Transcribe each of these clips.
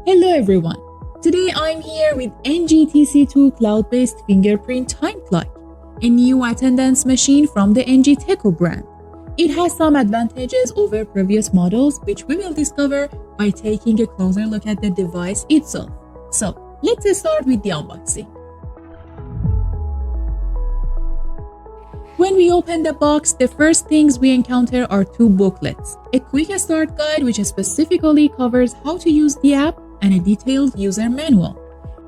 Hello everyone! Today I'm here with NGTC2 cloud-based fingerprint time clock, a new attendance machine from the NGTeco brand. It has some advantages over previous models, which we will discover by taking a closer look at the device itself. So, let's start with the unboxing. When we open the box, the first things we encounter are two booklets, a quick start guide which specifically covers how to use the app, and a detailed user manual.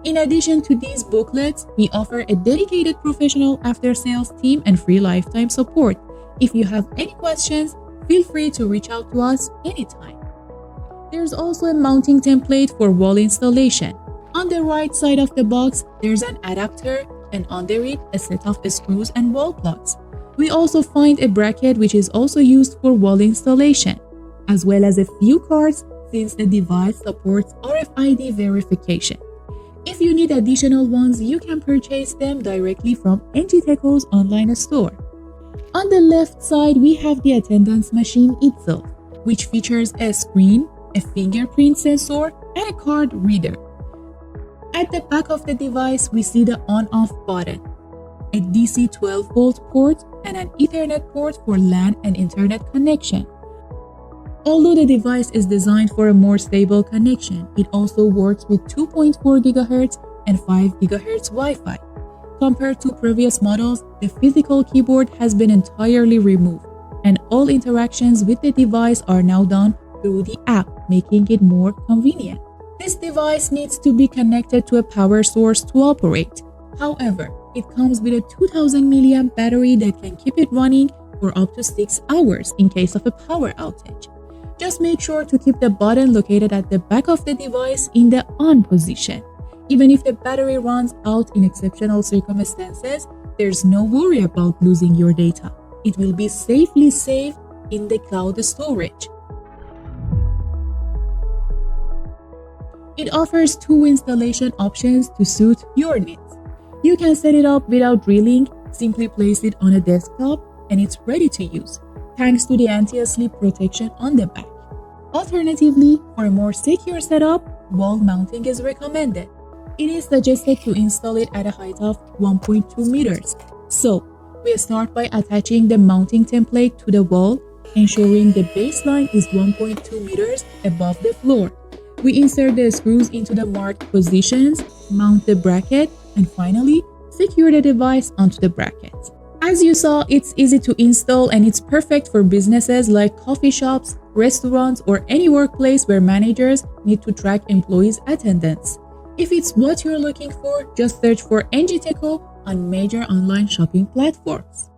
In addition to these booklets, we offer a dedicated professional after-sales team and free lifetime support. If you have any questions, feel free to reach out to us anytime. There's also a mounting template for wall installation. On the right side of the box, there's an adapter, and under it, a set of screws and wall plugs. We also find a bracket which is also used for wall installation, as well as a few cards since the device supports RFID verification. If you need additional ones, you can purchase them directly from NGTeco's online store. On the left side, we have the attendance machine itself, which features a screen, a fingerprint sensor, and a card reader. At the back of the device, we see the on-off button, a DC 12-volt port, and an Ethernet port for LAN and internet connection. Although the device is designed for a more stable connection, it also works with 2.4 GHz and 5 GHz Wi-Fi. Compared to previous models, the physical keyboard has been entirely removed, and all interactions with the device are now done through the app, making it more convenient. This device needs to be connected to a power source to operate. However, it comes with a 2000 mAh battery that can keep it running for up to 6 hours in case of a power outage. Just make sure to keep the button located at the back of the device in the on position. Even if the battery runs out in exceptional circumstances, there's no worry about losing your data. It will be safely saved in the cloud storage. It offers two installation options to suit your needs. You can set it up without drilling, simply place it on a desktop, and it's ready to use, thanks to the anti-slip protection on the back. Alternatively, for a more secure setup, wall mounting is recommended. It is suggested to install it at a height of 1.2 meters. So, we start by attaching the mounting template to the wall, ensuring the baseline is 1.2 meters above the floor. We insert the screws into the marked positions, mount the bracket, and finally, secure the device onto the bracket. As you saw, it's easy to install and it's perfect for businesses like coffee shops, restaurants, or any workplace where managers need to track employees' attendance. If it's what you're looking for, just search for NGTeco on major online shopping platforms.